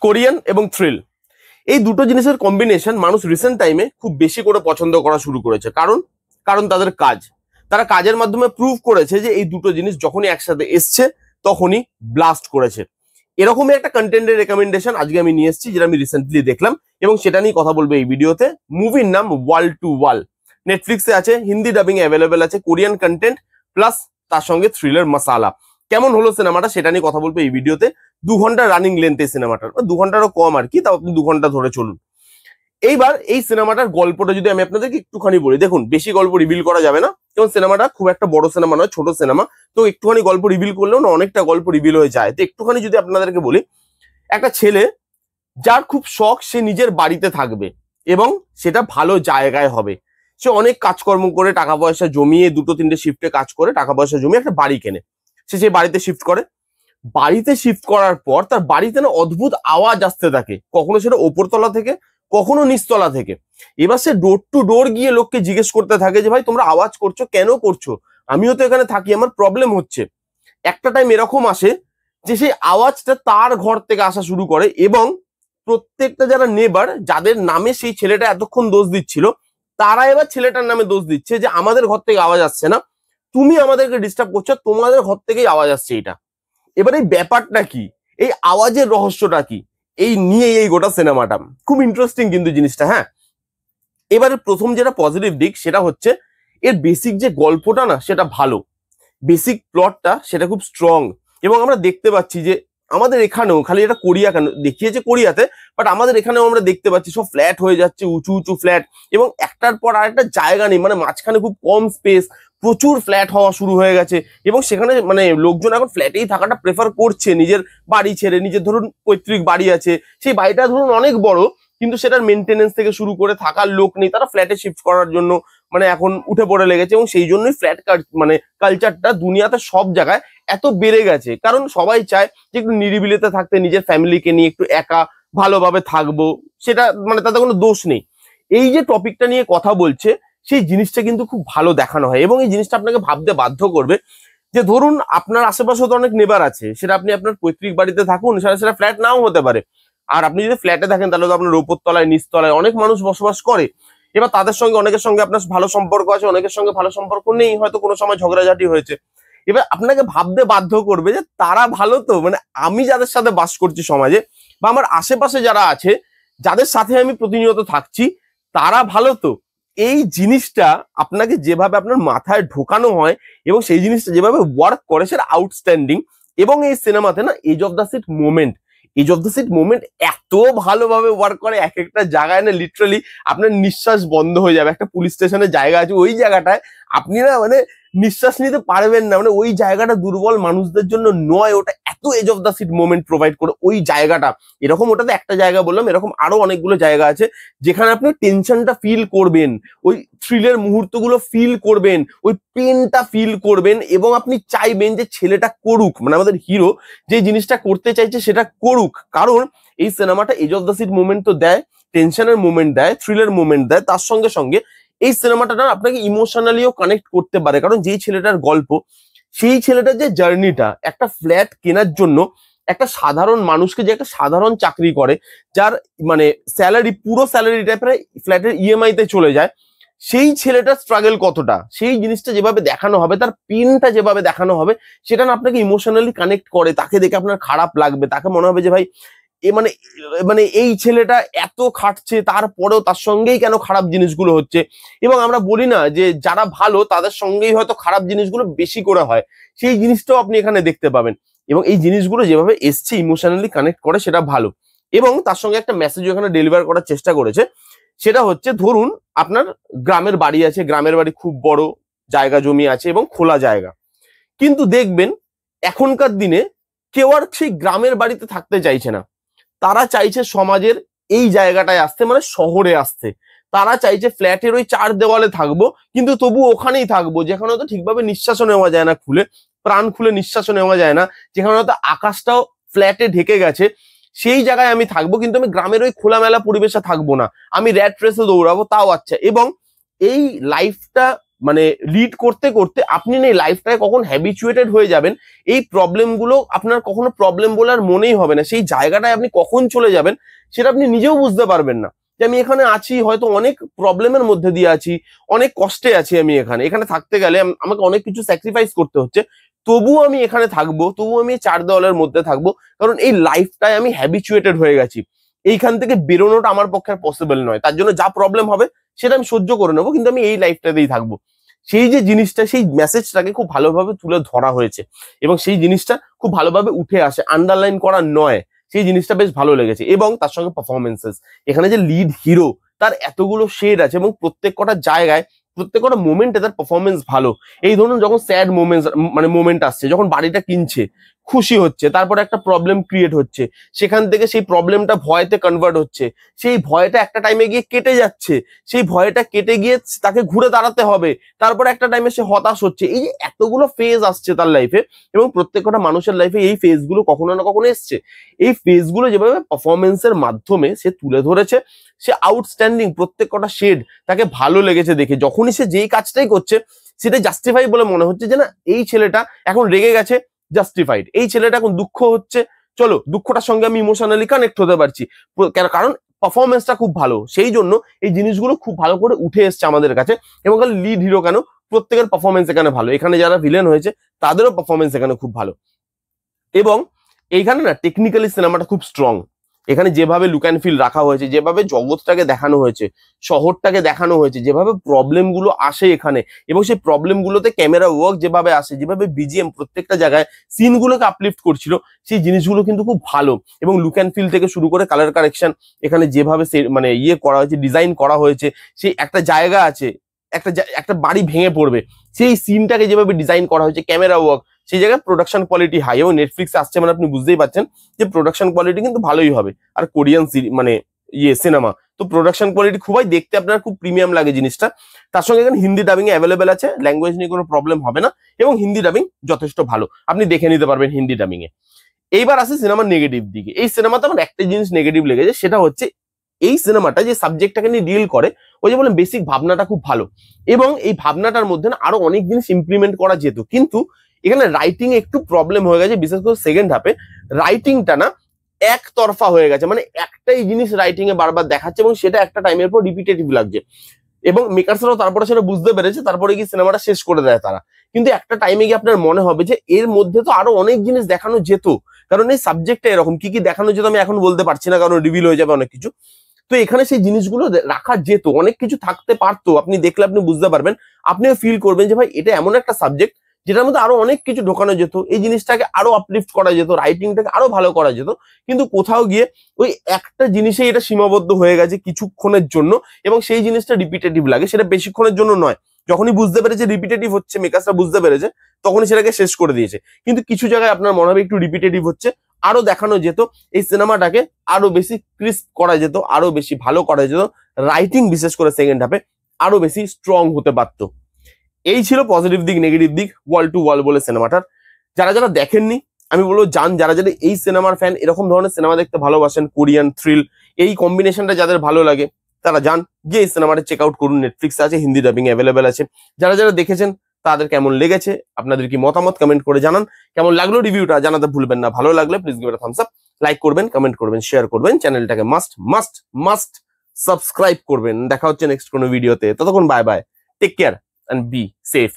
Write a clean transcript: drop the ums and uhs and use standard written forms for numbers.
Korean এবং thrill, এই দুটো জিনিসের কম্বিনেশন মানুষ রিসেন্ট টাইমে খুব বেশি করে পছন্দ করা শুরু করেছে। কারণ কারণ তাদের কাজ, তারা কাজের মাধ্যমে প্রুভ করেছে যে এই দুটো জিনিস যখনই একসাথে এসছে তখনই ব্লাস্ট করেছে। এরকমই একটা কন্টেন্টের রেকমেন্ডেশন আজকে আমি নিয়ে এসেছি, যেটা আমি রিসেন্টলি দেখলাম এবং সেটা নিয়ে কথা বলবো এই ভিডিওতে। মুভির নাম ওয়াল টু ওয়াল, নেটফ্লিক্সে আছে, হিন্দি ডাবিং অ্যাভেলেবেল আছে, কোরিয়ান কন্টেন্ট প্লাস তার সঙ্গে থ্রিলার মশালা। কেমন হলো সিনেমাটা সেটা নিয়ে কথা বলবো এই ভিডিওতে। 2 ঘন্টা রানিং লেন্থ এই সিনেমাটার, 2 ঘন্টারও কম আর কি, তাও আপনি 2 ঘন্টা ধরে চলুন। এইবার এই সিনেমাটার গল্পটা যদি আমি আপনাদেরকে একটুখানি বলি, দেখুন বেশি গল্প রিভিল করা যাবে না, কারণ সিনেমাটা খুব একটা বড় সিনেমা নয়, ছোট সিনেমা, তো একটুখানি গল্প রিভিল করলেও না অনেকটা গল্প রিভিল হয়ে যায়। তো একটুখানি যদি আপনাদেরকে বলি, একটা ছেলে যার খুব শখ সে নিজের বাড়িতে থাকবে এবং সেটা ভালো জায়গায় হবে। সে অনেক কাজকর্ম করে টাকা পয়সা জমিয়ে 2-3টে শিফটে কাজ করে টাকা পয়সা জমিয়ে একটা বাড়ি কেনে। সে সেই বাড়িতে শিফট করে। বাড়িতে শিফট করার পর তার বাড়িতে না অদ্ভুত আওয়াজ আসতে থাকে, কখনো সেটা ওপরতলা থেকে কখনো নিচতলা থেকে। এবার সে ডোর টু ডোর গিয়ে লোককে জিজ্ঞেস করতে থাকে যে ভাই তোমরা আওয়াজ করছো কেন করছো, আমিও তো এখানে থাকি, আমার প্রবলেম হচ্ছে। একটা টাইম এরকম আসে যে সেই আওয়াজটা তার ঘর থেকে আসা শুরু করে এবং প্রত্যেকটা যারা নেবার, যাদের নামে সেই ছেলেটা এতক্ষণ দোষ দিচ্ছিল, তারা এবার ছেলেটার নামে দোষ দিচ্ছে যে আমাদের ঘর থেকে আওয়াজ আসছে না, তুমি আমাদেরকে ডিস্টার্ব করছো, তোমাদের ঘর থেকেই আওয়াজ আসছে। এটা এবার এই ব্যাপারটা কি, এই আওয়াজের রহস্যটা কি, এই নিয়ে এই গোটা সিনেমাটা খুব ইন্টারেস্টিং কিন্তু জিনিসটা। হ্যাঁ, এবারে প্রথম যেটা পজিটিভ দিক সেটা হচ্ছে এর বেসিক যে গল্পটা না সেটা ভালো, বেসিক প্লটটা সেটা খুব স্ট্রং। এবং আমরা দেখতে পাচ্ছি যে আমাদের এখানেও, খালি এটা কোরিয়া কেন দেখিয়েছে কোরিয়াতে, বাট আমাদের এখানেও আমরা দেখতে পাচ্ছি সব ফ্ল্যাট হয়ে যাচ্ছে, উঁচু উঁচু ফ্ল্যাট, এবং একটার পর আরেকটা জায়গা নেই, মানে মাঝখানে খুব কম স্পেস, প্রচুর ফ্ল্যাট হওয়া শুরু হয়ে গেছে এবং সেখানে মানে লোকজন এখন ফ্ল্যাটেই থাকাটা প্রেফার করছে নিজের বাড়ি ছেড়ে। নিজের ধরুন পৈতৃক বাড়ি আছে, সেই বাড়িটা ধরুন অনেক বড়, কিন্তু সেটার মেনটেনেন্স থেকে শুরু করে থাকার লোক নেই, তারা ফ্ল্যাটে শিফট করার জন্য মানে এখন উঠে পড়ে লেগেছে। এবং সেই জন্যই ফ্ল্যাট মানে কালচারটা দুনিয়াতে সব জায়গায় এত বেড়ে গেছে, কারণ সবাই চায় যে একটু নিরিবিলিতে থাকতে, নিজের ফ্যামিলিকে নিয়ে একটু একা ভালোভাবে থাকবো, সেটা মানে তাতে কোনো দোষ নেই। এই যে টপিকটা নিয়ে কথা বলছে সেই জিনিসটা কিন্তু খুব ভালো দেখানো হয় এবং এই জিনিসটা আপনাকে ভাবতে বাধ্য করবে যে ধরুন আপনার আশেপাশে তো অনেক নেবার আছে, সেটা আপনি আপনার পৈতৃক বাড়িতে থাকুন, সেটা ফ্ল্যাট নাও হতে পারে। আর আপনি যদি ফ্ল্যাটে থাকেন তাহলে তো আপনার উপরতলায় নিচতলায় অনেক মানুষ বসবাস করে। এবার তাদের সঙ্গে অনেকের সঙ্গে আপনার ভালো সম্পর্ক আছে, অনেকের সঙ্গে ভালো সম্পর্ক নেই, হয়তো কোনো সময় ঝগড়াঝাটি হয়েছে। এবার আপনাকে ভাবতে বাধ্য করবে যে তারা ভালো তো, মানে আমি যাদের সাথে বাস করছি সমাজে বা আমার আশেপাশে যারা আছে, যাদের সাথে আমি প্রতিনিয়ত থাকছি, তারা ভালো তো। এই জিনিসটা আপনাকে যেভাবে আপনার মাথায় ঢোকানো হয় এবং সেই জিনিসটা যেভাবে ওয়ার্ক করে সেটা আউটস্ট্যান্ডিং। এবং এই সিনেমাতে না edge of the seat moment এত ভালোভাবে ওয়ার্ক করে, এক একটা জায়গায় না লিটারালি আপনার নিঃশ্বাস বন্ধ হয়ে যাবে। একটা পুলিশ স্টেশনের জায়গা আছে, ওই জায়গাটায় আপনি না মানে নিঃশ্বাস নিতে পারবেন না, মানে ওই জায়গাটা দুর্বল মানুষদের জন্য নয়, ওটা এত edge of the seat moment provide করে ওই জায়গাটা। এরকম ওটাতে একটা জায়গা বললাম, এরকম আরো অনেকগুলো জায়গা আছে যেখানে আপনি টেনশনটা ফিল করবেন, ওই থ্রিলের মুহূর্তগুলো ফিল করবেন, ওই পেনটা ফিল করবেন এবং আপনি চাইবেন যে ছেলেটা করুক, মানে আমাদের হিরো যে জিনিসটা করতে চাইছে সেটা করুক। কারণ এই সিনেমাটা edge of the seat moment তো দেয়, টেনশনের মোমেন্ট দেয়, থ্রিলের মোমেন্ট দেয়, তার সঙ্গে সঙ্গে এই সিনেমাটা না আপনাকে ইমোশনালিও কানেক্ট করতে পারে। কারণ যেই ছেলেটার গল্প, সেই ছেলেটার যে জার্নিটা, একটা ফ্ল্যাট কেনার জন্য একটা সাধারণ মানুষকে, যে একটা সাধারণ চাকরি করে, যার মানে স্যালারি পুরো স্যালারিটা প্রায় ফ্ল্যাটের ইএমআই তে চলে যায়, সেই ছেলেটার স্ট্রাগল কতটা, সেই জিনিসটা যেভাবে দেখানো হবে, তার পেনটা যেভাবে দেখানো হবে, সেটা না আপনাকে ইমোশনালি কানেক্ট করে। তাকে দেখে আপনার খারাপ লাগবে, তাকে মনে হবে যে ভাই এ মানে মানে এই ছেলেটা এত খাটছে তারপরেও তার সঙ্গেই কেন খারাপ জিনিসগুলো হচ্ছে। এবং আমরা বলি না যে যারা ভালো তাদের সঙ্গেই হয়তো খারাপ জিনিসগুলো বেশি করে হয়, সেই জিনিসটাও আপনি এখানে দেখতে পাবেন। এবং এই জিনিসগুলো যেভাবে এসছে ইমোশনালি কানেক্ট করে সেটা ভালো। এবং তার সঙ্গে একটা মেসেজ এখানে ডেলিভার করার চেষ্টা করেছে, সেটা হচ্ছে ধরুন আপনার গ্রামের বাড়ি আছে, গ্রামের বাড়ি খুব বড় জায়গা জমি আছে এবং খোলা জায়গা, কিন্তু দেখবেন এখনকার দিনে কেউ আর সেই গ্রামের বাড়িতে থাকতে চাইছে না, তারা চাইছে সমাজের এই জায়গাটায় আসতে, মানে শহরে আসতে। তারা চাইছে ফ্ল্যাটের ওই 4 দেওয়ালে থাকবো, কিন্তু তবু ওখানেই থাকবো যেখানে হয়তো ঠিকভাবে নিঃশ্বাসও নেওয়া যায় না, প্রাণ খুলে নিঃশ্বাসও নেওয়া যায় না, যেখানে হয়তো আকাশটাও ফ্ল্যাটে ঢেকে গেছে, সেই জায়গায় আমি থাকবো, কিন্তু আমি গ্রামের ওই খোলামেলা পরিবেশে থাকবো না, আমি র্যাট রেসে দৌড়াবো, তাও আচ্ছা। এবং এই লাইফটা মানে লিড করতে করতে আপনি না এই লাইফটায় কখন হ্যাবিচুয়েটেড হয়ে যাবেন, এই প্রবলেমগুলো আপনার কখনো প্রবলেম বলে আর মনেই হবে না। সেই জায়গাটায় আপনি কখন চলে যাবেন সেটা আপনি নিজেও বুঝতে পারবেন না, যে আমি এখানে আছি, হয়তো অনেক প্রবলেমের মধ্যে দিয়ে আছি, অনেক কষ্টে আছি, আমি এখানে এখানে থাকতে গেলে আমাকে অনেক কিছু স্যাক্রিফাইস করতে হচ্ছে, তবুও আমি এখানে থাকবো, তবুও আমি চার দেওয়ালের মধ্যে থাকবো, কারণ এই লাইফটায় আমি হ্যাবিচুয়েটেড হয়ে গেছি। এইখান থেকে বেরোনোটা আমার পক্ষে পসিবল নয়, তার জন্য যা প্রবলেম হবে সেটা আমি সহ্য করে নেবো, কিন্তু আমি এই লাইফটাতেই থাকবো। সেই যে জিনিসটা, সেই মেসেজটাকে খুব ভালোভাবে তুলে ধরা হয়েছে এবং সেই জিনিসটা খুব ভালোভাবে উঠে আসে, আন্ডারলাইন করা নয়, সেই জিনিসটা বেশ ভালো লেগেছে। এবং তার সঙ্গে পারফরমেন্সেস, এখানে যে লিড হিরো তার এতগুলো শেড আছে এবং প্রত্যেক কটা জায়গায়, প্রত্যেক কটা মোমেন্টে তার পারফরমেন্স ভালো। এই ধরুন যখন স্যাড মোমেন্ট, মানে মোমেন্ট আসছে, যখন বাড়িটা কিনছে, খুশি হচ্ছে, তারপরে একটা প্রবলেম ক্রিয়েট হচ্ছে, সেখান থেকে সেই প্রবলেমটা ভয়তে কনভার্ট হচ্ছে, সেই ভয়টা একটা টাইমে গিয়ে কেটে যাচ্ছে, সেই ভয়টা কেটে গিয়ে তাকে ঘুরে দাঁড়াতে হবে, তারপরে একটা টাইমে সে হতাশ হচ্ছে। এই যে এতগুলো ফেজ আসছে তার লাইফে, এবং প্রত্যেকটা মানুষের লাইফে এই ফেজগুলো কখনো না কখনো এসছে। এই ফেজগুলো যেভাবে পারফরমেন্সের মাধ্যমে সে তুলে ধরেছে, সে আউটস্ট্যান্ডিং, প্রত্যেক কটা শেড তাকে ভালো লেগেছে দেখে। যখনই সে যেই কাজটাই করছে সেটা জাস্টিফাই বলে মনে হচ্ছে, যে না এই ছেলেটা এখন রেগে গেছে, জাস্টিফাইড। এই ছেলেটা এখন দুঃখ হচ্ছে, চলো দুঃখটার সঙ্গে আমি ইমোশনালি কানেক্ট হতে পারছি, কারণ পারফরমেন্সটা খুব ভালো। সেই জন্য এই জিনিসগুলো খুব ভালো করে উঠে এসছে আমাদের কাছে। এবং লিড হিরো কেন, প্রত্যেকের পারফরমেন্স এখানে ভালো, এখানে যারা ভিলেন হয়েছে তাদেরও পারফরমেন্স এখানে খুব ভালো। এবং এইখানে না টেকনিক্যালি সিনেমাটা খুব স্ট্রং। এখানে যেভাবে লুক অ্যান্ড ফিল রাখা হয়েছে, যেভাবে জগৎটাকে দেখানো হয়েছে, শহরটাকে দেখানো হয়েছে, যেভাবে প্রবলেম গুলো আসে এখানে, এবং সেই প্রবলেম গুলোতে ক্যামেরা ওয়ার্ক যেভাবে আসে, যেভাবে বিজিএম প্রত্যেকটা জায়গায় সিনগুলোকে আপলিফট করছিল, সেই জিনিসগুলো কিন্তু খুব ভালো। এবং লুক অ্যান্ড ফিল থেকে শুরু করে কালার কারেকশন, এখানে যেভাবে মানে ইয়ে করা হয়েছে, ডিজাইন করা হয়েছে, সেই একটা জায়গা আছে, একটা বাড়ি ভেঙে পড়বে, সেই সিনটাকে যেভাবে ডিজাইন করা হয়েছে, ক্যামেরা ওয়ার্ক, সেই জায়গায় প্রোডাকশন কোয়ালিটি হাই। এবং নেটফ্লিক্সে আসছে মানে আপনি বুঝতেই পারছেন যে প্রোডাকশন কোয়ালিটি কিন্তু ভালোই হবে। আর কোরিয়ান মানে সিনেমা, তো প্রোডাকশন কোয়ালিটি খুবই দেখতে আপনার খুব প্রিমিয়াম লাগে জিনিসটা। তার সঙ্গে এখানে হিন্দি ডাবিং এ অ্যাভেলেবেল আছে, ল্যাঙ্গুয়েজ নিয়ে কোনো প্রবলেম হবে না, এবং হিন্দি ডাবিং যথেষ্ট ভালো, আপনি দেখে নিতে পারবেন হিন্দি ডাবিং এ। এইবার আসে সিনেমার নেগেটিভ দিকে। এই সিনেমাতে আমার একটা জিনিস নেগেটিভ লেগেছে, সেটা হচ্ছে এই সিনেমাটা যে সাবজেক্টটাকে নিয়ে ডিল করে, ওই যে বলেন বেসিক ভাবনাটা খুব ভালো, এবং এই ভাবনাটার মধ্যে না আরো অনেক জিনিস ইমপ্লিমেন্ট করা যেত, কিন্তু এখানে রাইটিং একটু প্রবলেম হয়ে গেছে, বিশেষ করে সেকেন্ড হাফে রাইটিংটা না একতরফা হয়ে গেছে, মানে একটাই জিনিস রাইটিং এ বারবার দেখাচ্ছে, এবং সেটা একটা টাইমের পর রিপিটেটিভ লাগছে। এবং মেকার্সরাও তারপরে সেটা বুঝতে পেরেছে, তারপরে কি সিনেমাটা শেষ করে দেয় তারা। কিন্তু একটা টাইমে গিয়ে আপনার মনে হবে যে এর মধ্যে তো আরো অনেক জিনিস দেখানো যেত, কারণ এই সাবজেক্টটা এরকম, কি কি দেখানো যেত আমি এখন বলতে পারছি না, কারণ রিভিল হয়ে যাবে অনেক কিছু। তো এখানে সেই জিনিসগুলো রাখা যেত, অনেক কিছু থাকতে পারতো, আপনি দেখলে আপনি বুঝতে পারবেন, আপনিও ফিল করবেন যে ভাই এটা এমন একটা সাবজেক্ট যেটার মধ্যে আরো অনেক কিছু ঢোকানো যেত, এই জিনিসটাকে আরো আপলিফট করা যেত, রাইটিংটাকে আরো ভালো করা যেত। কিন্তু কোথাও গিয়ে ওই একটা জিনিসে এটা সীমাবদ্ধ হয়ে গেছে কিছুক্ষণের জন্য, এবং সেই জিনিসটা রিপিটেটিভ লাগে, সেটা বেশিক্ষণের জন্য নয়। যখনই বুঝতে পেরেছে রিপিটেটিভ হচ্ছে, মেকার্সরা বুঝতে পেরেছে, তখনই সেটাকে শেষ করে দিয়েছে। কিন্তু কিছু জায়গায় আপনার মনে হবে একটু রিপিটেটিভ হচ্ছে, আরো দেখানো যেত, এই সিনেমাটাকে আরো বেশি ক্রিস্প করা যেত, আরো বেশি ভালো করা যেত, রাইটিং বিশেষ করে সেকেন্ড হাফে আরো বেশি স্ট্রং হতে পারতো। এই ছিল পজিটিভ দিক। নেগেটিভ দিক ওয়াল টু ওয়াল বলে সিনেমাটার, যারা যারা দেখেননি আমি বলবো যান, যারা যারা এই সিনেমার ফ্যান, এরকম ধরনের সিনেমা দেখতে ভালোবাসেন, কোরিয়ান থ্রিল, এই কম্বিনেশনটা যাদের ভালো লাগে তারা যান, গিয়ে এই সিনেমাটা চেক আউট করুন। নেটফ্লিক্সে আছে, হিন্দি ডাবিং অ্যাভেলেবেল আছে। যারা যারা দেখেছেন তাদের কেমন লেগেছে, আপনাদের কি মতামত কমেন্ট করে জানান। কেমন লাগলো রিভিউটা জানাতে ভুলবেন না। ভালো লাগলে please give it a Thums up, like করবেন, কমেন্ট করবেন, শেয়ার করবেন, চ্যানেলটাকে মাস্ট মাস্ট মাস্ট সাবস্ক্রাইব করবেন। দেখা হচ্ছে নেক্সট কোনো ভিডিওতে, ততক্ষণ bye bye, take care and be safe.